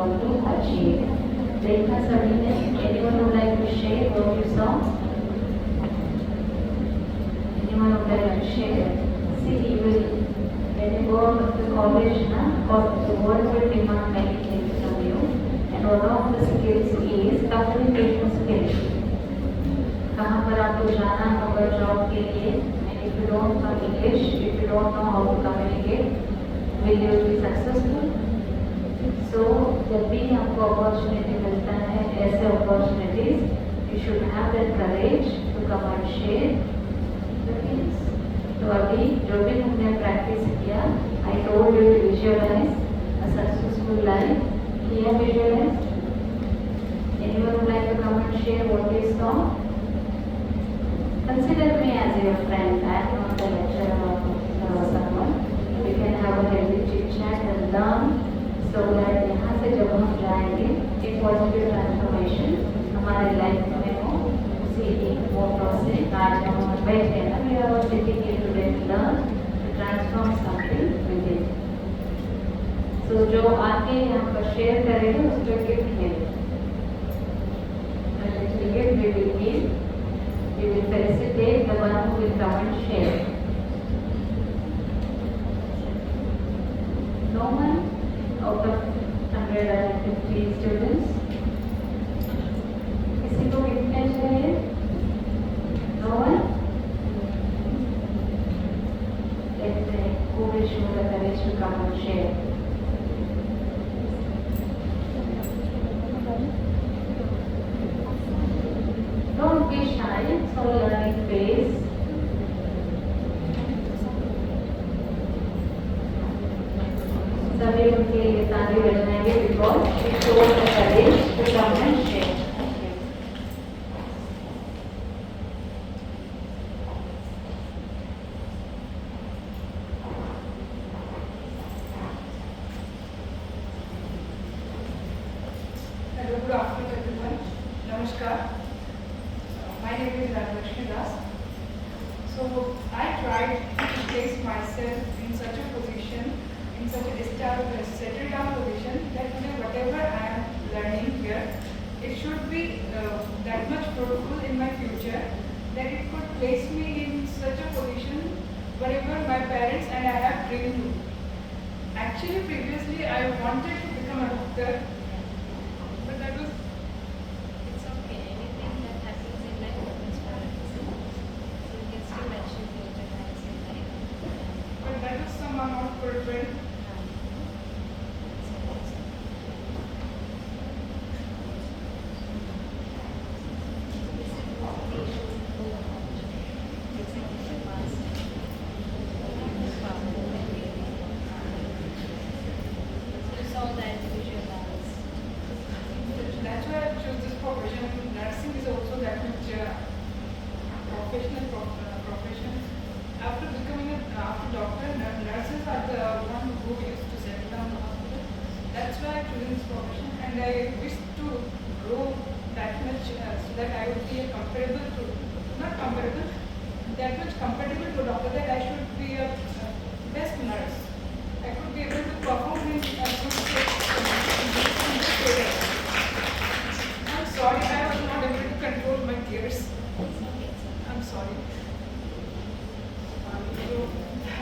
want to achieve. देखा सभी ने, anyone would like to share what you saw? Anyone would like to share? See, you will, when you go out of the college, the world will demand many things from you, and one of the skills is communication skills. कहाँ पर आपको जाना होगा job के लिए, and if you don't know English, if you don't know how to communicate, will you be successful? So जब भी आपको opportunity मिलता है, ऐसे opportunities, you should have that courage to come and share the things. तो अभी जो भी हमने practice किया, I told you to visualize a successful life. Here visualize. Anyone would like to come and share what you saw? Consider me as your friend. I am not the lecturer or someone. We can have a healthy chit chat and learn, so that यहाँ से जब हम जाएंगे, एक positive transformation हमारे life में हो, उसी एक मोटो से आज हम बैठे हैं ना, we are sitting here today to learn to transform something within. So जो आके यहाँ पर share करेगा उसको gift मिलेगा. And it will give, we will give. We will felicitate the one who will come and share. No one out of 150 students? किसी को gift नहीं चाहिए? No one? Let's say, who will show the courage to come and share? Don't be shy, it's all learning phase. सभी उनके लिए ताली बजाएंगे because it shows the courage to come and share. Hello, good afternoon everyone. Namaskar. My name is Rajlakshmi Das. So I tried to place myself in such a position, in such a settled down position that today whatever I am learning here, it should be that much fruitful in my future that it could place me in such a position whatever my parents and I have dreamed to. Actually, previously I wanted to become a doctor, but that was It's okay. Anything that happens in life happens for a reason. So you can still achieve your dreams in life. but that was somehow not fulfilled. That's why I chose this profession. Nursing is also that much profession. After becoming after doctor, nurses are the one who used to settle down the hospital. That's why I chose this profession, and I wish to grow that much so that I would be a comparable to, not comparable, that much compatible to doctor, that I should be a best nurse. I could be able to perform in a good way. I'm sorry, I was not able to control my tears. I'm sorry. So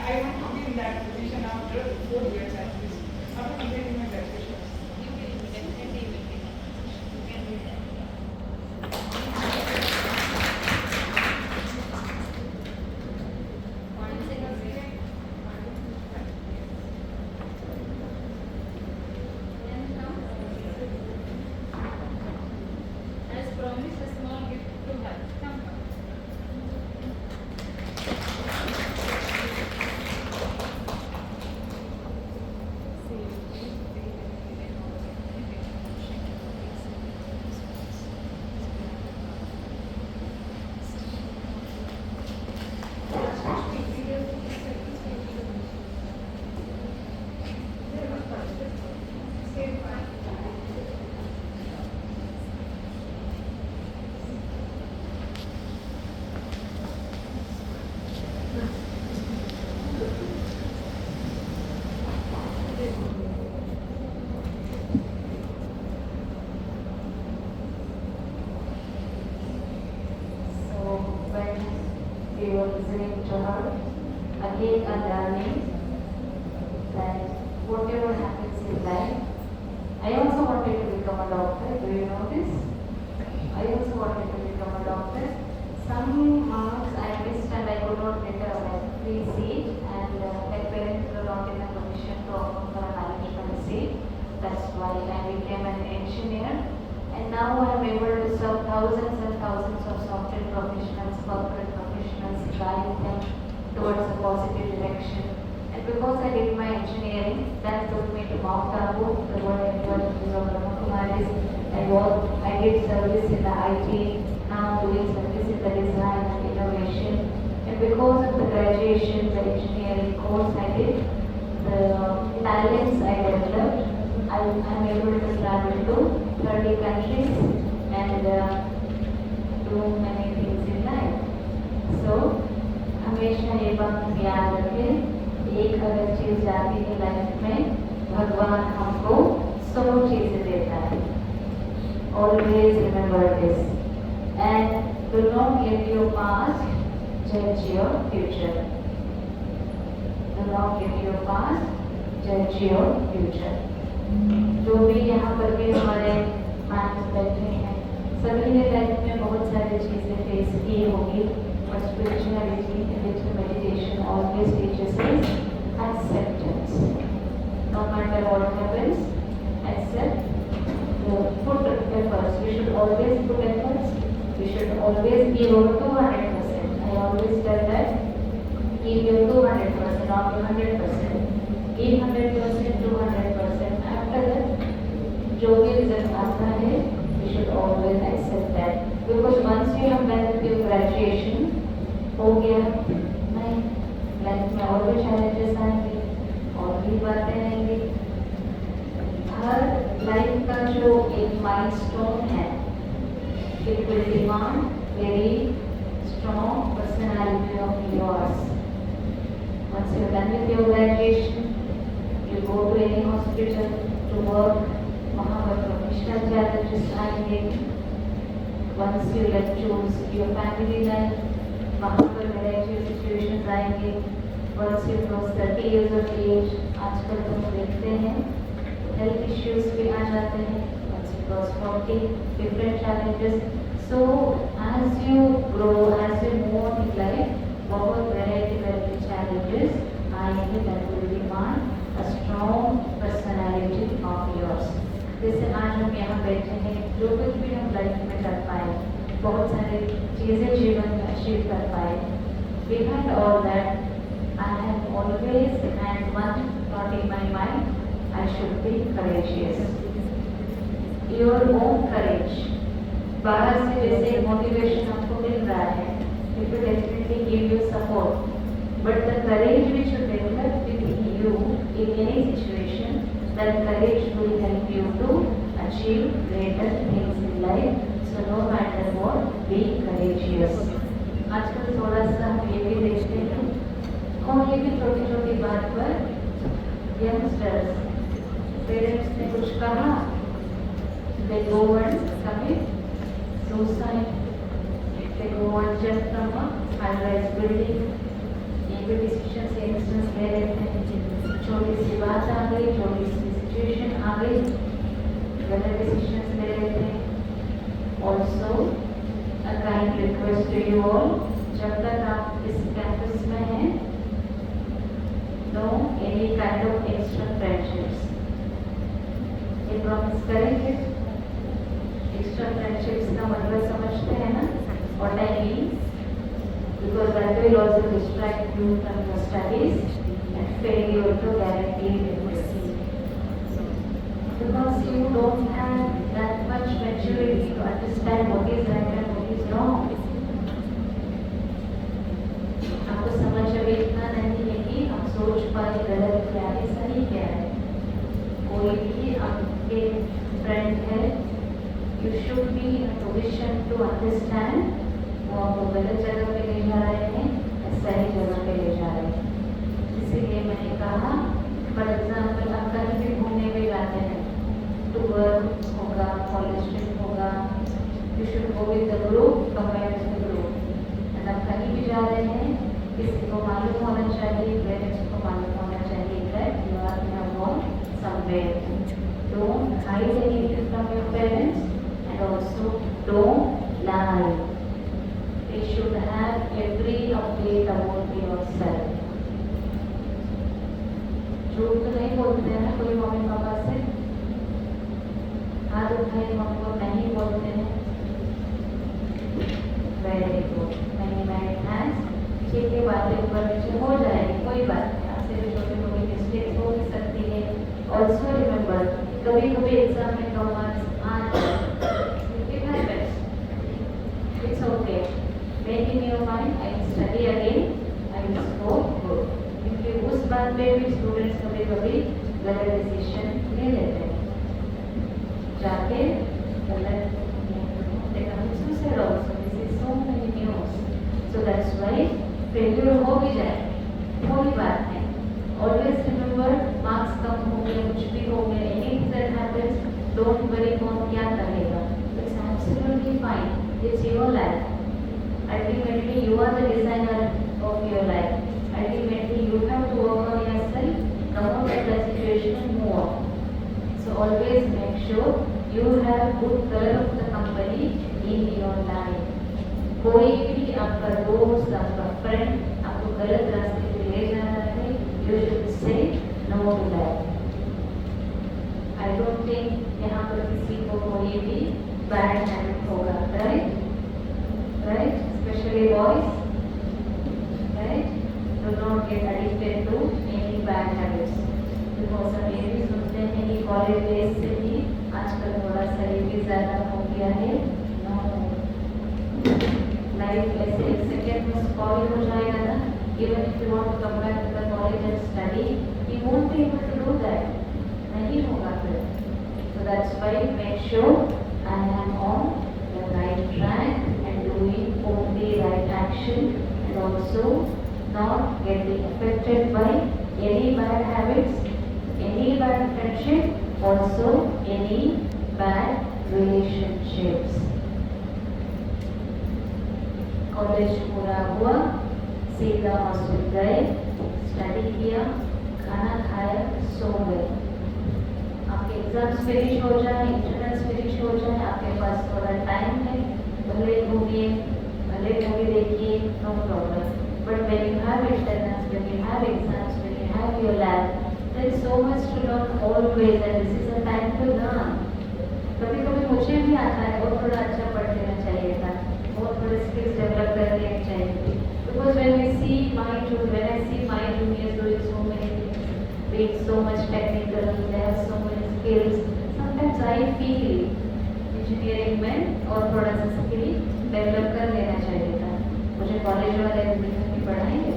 I want to be in that position after 4 years at least, after completing my graduation. You will definitely will be. You can do that. Once in a way. become a doctor. Do you know this? I also wanted to become a doctor. Some marks I missed and I could not get a free seat, and my parents were not in a position to offer for a management seat. That's why I became an engineer, and now I am able to serve thousands and thousands of software professionals, corporate professionals, guide them towards a positive direction. And because I did my engineering, that took me to Mount Abu, the World University of Brahmakumaris. I did service in the IT, now doing service in the design and innovation. And because of the graduation, the engineering course I did, the talents I developed, I'm able to travel to 30 countries and do many things in life. So, हमेशा ये बात याद रखें, एक अगर चीज जाती है लाइफ में, भगवान हमको 100 चीजें देता है. Always remember this, and do not let your past judge your future. Do not let your past judge your future. जो भी यहाँ पर भी हमारे मैम्स बैठे हैं, सभी ने लाइफ में बहुत सारी चीजें फेस की होगी, और spirituality, spiritual meditation always teaches us acceptance. No matter what happens, accept. Put efforts. We should always put efforts. We should always give over 200%. I always tell that, give your 200%, not your 100%. Give 100% to 100%. After that, जो भी result आता है, we should always accept that. Because once you have done with your graduation, हो गया नहीं, life में और भी challenges आएंगे, और भी बातें आएंगी. हर लाइफ का जो एक माइलस्टोन है, it will demand very strong personality of yours. Once you are done with your graduation, you go to any hospital to work, वहाँ पर professional challenges आएंगे. Once you like choose your family life, वहाँ पर variety of situations आएंगे. Once you cross 30 years of age, आजकल तो हम देखते हैं health issues भी आ जाते हैं. Once you cross 40, different challenges. So as you grow, as you move on in life, बहुत variety challenges आएंगे that will demand a strong personality of yours. जैसे आज हम यहाँ बैठे हैं, जो कुछ भी हम लाइफ में कर पाए, बहुत सारी चीज़ें जीवन में अचीव कर पाए. Behind all that, I have always had one thought in my mind: I should be courageous. Your own courage. बाहर से जैसे मोटिवेशन आपको मिल रहा है, it will definitely give you support. But the courage which you develop within you in any situation, that courage will help you to achieve greater things in life. So no matter what, be courageous. आजकल थोड़ा सा हम ये भी देखते हैं, और ये भी छोटी छोटी बात पर यंगस्टर्स, पेरेंट्स ने कुछ कहा, they go and commit suicide, they go and jump from a high-rise building. ये भी डिसीजन यंगस्टर्स ले लेते हैं. छोटी सी बात आ गई, छोटी सी सिचुएशन आ गई, गलत डिसीजन ले लेते हैं. Also, a kind request to you all, जब तक आप इस कैंपस में हैं, no any kind of extra friendships. ये प्रॉमिस करेंगे. एक्स्ट्रा फ्रेंडशिप्स का मतलब समझते हैं ना, what I mean? Because that will also distract you from your studies and failure to guarantee literacy. Because you don't have that much maturity to understand what is right and what is wrong. आपको समझ अभी इतना नहीं है कि हम सोच पाए गलत क्या है, सही क्या है. कोई भी आपके फ्रेंड है, you should be in a position to understand वो आपको गलत जगह पे ले जा रहे हैं या सही जगह पे ले जा रहे हैं. इसीलिए मैंने कहा, फॉर एग्जाम्पल आप कहीं भी घूमने भी जाते हैं, टूर होगा, कॉलेज ट्रिप होगा, you should go with the group, combine with the group. And आप कहीं भी जा रहे हैं, किसी को मालूम होना चाहिए, पेरेंट्स को मालूम होना चाहिए that you are gone somewhere. Don't hide anything from your don't lie. We should have every update about yourself. झूठ तो नहीं बोलते हैं ना कोई मम्मी पापा से, हाथ उठाए मम्मी को नहीं बोलते हैं। वेरी गुड, नहीं मैरिड हैंड्स, ठीक है, बातें ऊपर नीचे हो जाएगी, कोई बात नहीं, आपसे भी छोटी छोटी मिस्टेक हो भी सकती है। ऑल्सो रिमेंबर, कभी कभी एग्जाम में कम मार्क्स आ जाए, it happens, it's okay, make in your mind I will study again, I will score good. क्योंकि उस बात पे भी स्टूडेंट्स कभी कभी गलत डिसीजन ले लेते हैं, जाके गलत suicide also, we see so many news, so that's why failure हो भी जाए कोई बात नहीं, always remember marks कम हो गए, कुछ भी हो गए, anything that happens, don't worry कौन क्या करेगा, it's absolutely fine, it's your life, ultimately you are the designer of your life, ultimately you have to work on yourself, come out of the situation and move on. So always make sure you have good color of the company in your life. कोई भी आपका दोस्त, आपका friend आपको गलत रास्ते पे ले जा रहा है, you should say no to that. I don't think यहाँ पर किसी को कोई भी bad habit होगा, right? Right? Especially boys, right? Do not get addicted to any bad habits. Because हम ये भी सुनते हैं कि कॉलेज डेज से ही आजकल थोड़ा सा ये भी ज़्यादा हो गया है, लाइफ ऐसे एक सेकेंड में स्पॉइल हो जाएगा ना, even if you want to come back to the college and study, you won't be able to do that, नहीं होगा फिर। So that's why make sure I am on the right track and doing only right action and also not getting affected by any bad habits, any bad friendship, also any bad relationships. College पूरा हुआ, सीधा hostel गए, study किया, खाना खाया, सो गए। आपके exams finish हो जाए, इंटरनल्स फिनिश हो जाए, आपके पास थोड़ा टाइम है, भले घूमिए, भले मूवी देखिए, no problem. But when you have internals, when you have exams, when you have your lab, there is so much to learn always, and this is a time to learn. कभी कभी मुझे भी आता है और थोड़ा अच्छा पढ़ लेना चाहिए था, और थोड़े स्किल्स डेवलप कर लेनी चाहिए थी, because when I see my juniors doing so many things, being so much technical, they have so many skills, sometimes I feel engineering में और थोड़ा सा स्किल डेवलप कर लेना चाहिए था। मुझे कॉलेज वाले भी पढ़ाएंगे,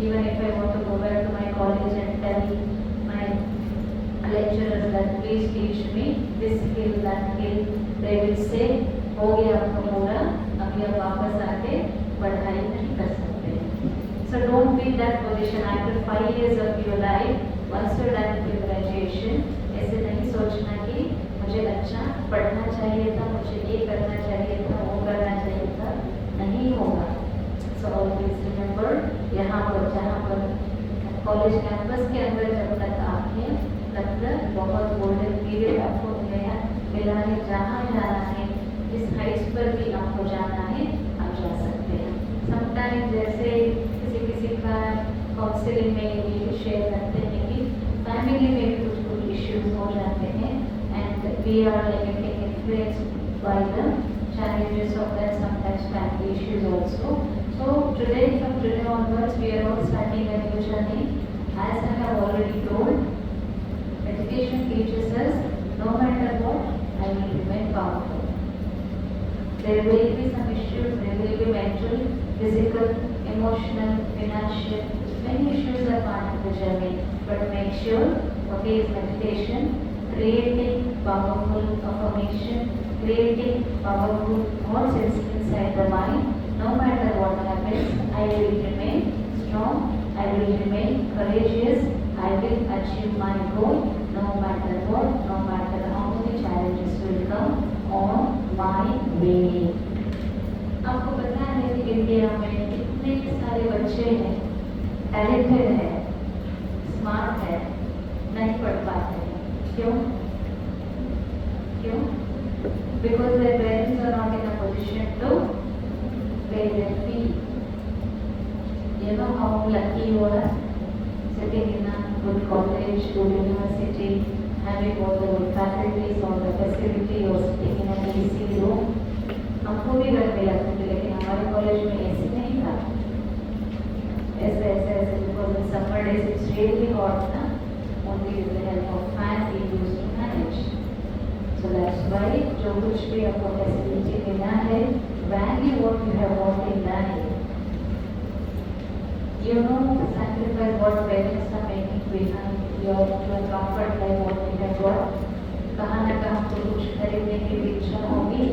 even if I want to go back to my college and tell my lecturers that please teach me this skill, that skill, they will say हो गया आपका पूरा, अभी आप वापस आके पढ़ाई नहीं कर सकते। So don't be in that position after 5 years of your life, once you're done with your graduation, ऐसे नहीं सोचना कि मुझे अच्छा पढ़ना चाहिए था, मुझे ये करना चाहिए था, वो करना चाहिए था, नहीं होगा। So always remember, यहाँ पर जहाँ पर कॉलेज कैंपस के अंदर जब तक आप हैं, तब तक बहुत गोल्डन पीरियड आपको मिला है, जहाँ जाना है, जिस हाइट्स पर भी आपको जाना है, आप जा सकते हैं। समटाइम जैसे किसी का काउंसलिंग में ये शेयर करते हैं कि फैमिली में भी कुछ इश्यूज हो जाते हैं, and we are getting influenced by the challenges of that, sometimes family issues also. So today, from today onwards, we are all starting a new journey. As I have already told, education teaches us, no matter what, I will remain powerful. There will be some issues, there will be mental, physical, emotional, financial, many issues are part of the journey. But make sure, what is meditation? Creating powerful affirmation, creating powerful thoughts inside the mind. No matter what happens, I will remain strong, I will remain courageous, I will achieve my goal, no matter what, no matter how many challenges will come on my way. आपको पता है कि India में कितने सारे बच्चे हैं, talented हैं, स्मार्ट हैं, नहीं पढ़ पाते हैं, क्यों? Because their parents to pay their fee. You know how lucky you are sitting in a good college, good university, having all the good faculties, all the facility, or sitting in an AC room. हमको भी घर में लगती थी, लेकिन हमारे college में AC नहीं था. ऐसे because in summer days it's really hot ना, only with the help of fan we used to manage. So that's why जो कुछ भी आपको facility मिला है, value what you have already done. You know the sacrifice what parents are making behind your comfort life what you have got. कहाँ ना कहाँ तो कुछ खरीदने की भी इच्छा होगी.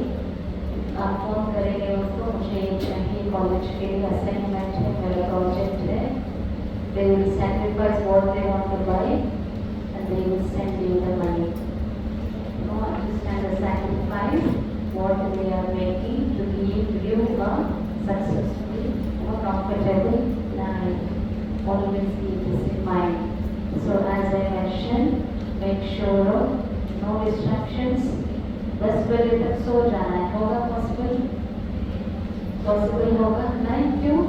आप फोन करेंगे उसको, मुझे ये चाहिए कॉलेज के लिए, असाइनमेंट है, मेरा प्रोजेक्ट है. They will sacrifice what they want to buy and they will send you the money. You know, understand the sacrifice what they are making to give you a successful or comfortable life. Always keep this in mind. So as I mentioned, make sure of no distractions. 10 बजे तक सो जाना है. होगा possible? Possible होगा? नहीं क्यों?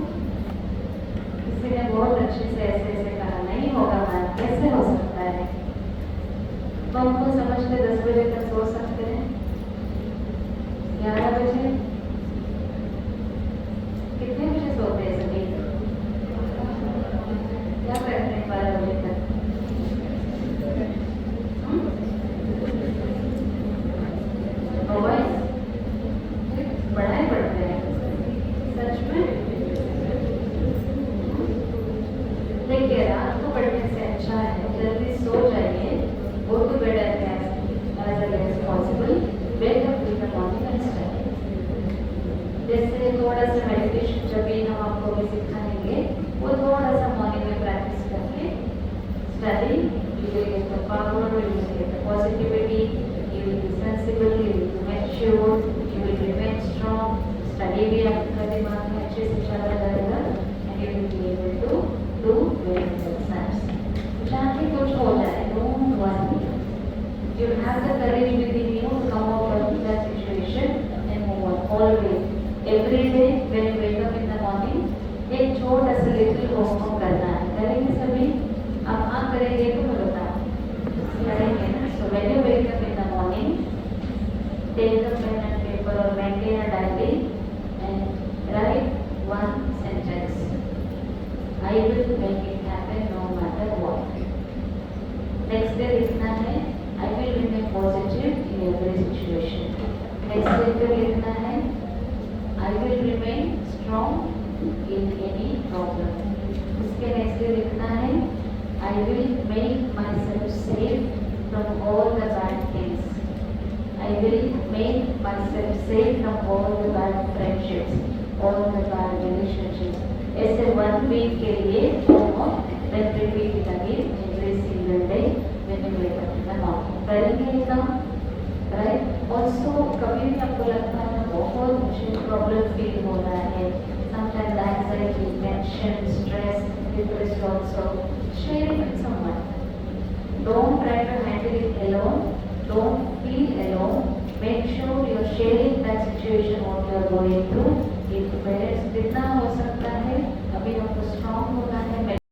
किसी ने बहुत अच्छे से ऐसे कहा नहीं होगा मैम, कैसे हो सकता है? तो हमको समझते 10 बजे तक सो सकते हैं, 11 बजे, कितने बजे सोते हैं सभी? क्या करते हैं 12 बजे तक? पढ़ाई पढ़ते हैं सच में. देखिए रात को पढ़ने से अच्छा है जल्दी सो जाइए. Go to bed as early as possible. Wake up in the morning and study. जैसे थोड़ा सा मेडिटेशन जब भी हम आपको भी सिखाएंगे, वो थोड़ा सा मॉर्निंग में प्रैक्टिस करके study. You will get the power, you will get the positivity, you will be sensible, you will be mature, you will remain strong. Study भी आपका दिमाग में अच्छे से चला जाएगा and you will be able to do well in the exams. चाहे कुछ हो जाए, don't worry. You have the courage within you to come out of that situation and move on. Always, every day when you wake up in the morning, एक छोटा सा little homework करना है. करेंगे सभी? आप हाँ करेंगे तो मैं बताऊँ. करेंगे ना? So when you wake up in the morning, take a pen and paper or maintain a diary and write one sentence. I will make it happen no matter what. Next day लिखना है I will remain positive in every situation. Next day फिर लिखना है I will remain strong in any problem. उसके next day लिखना है I will make myself safe from all the bad things. I will make myself safe from all the bad friendships, all the bad relationships. ऐसे 1 week के लिए then repeat it again every single day when you wake up in the morning. करेंगे ये काम, right? Also कभी भी आपको लगता है बहुत मुझे problem feel हो रहा है, sometimes anxiety, tension, stress, depression also, share it with someone. Don't try to handle it alone. Don't feel alone. Make sure you are sharing that situation what you are going through. If parents जितना हो सकता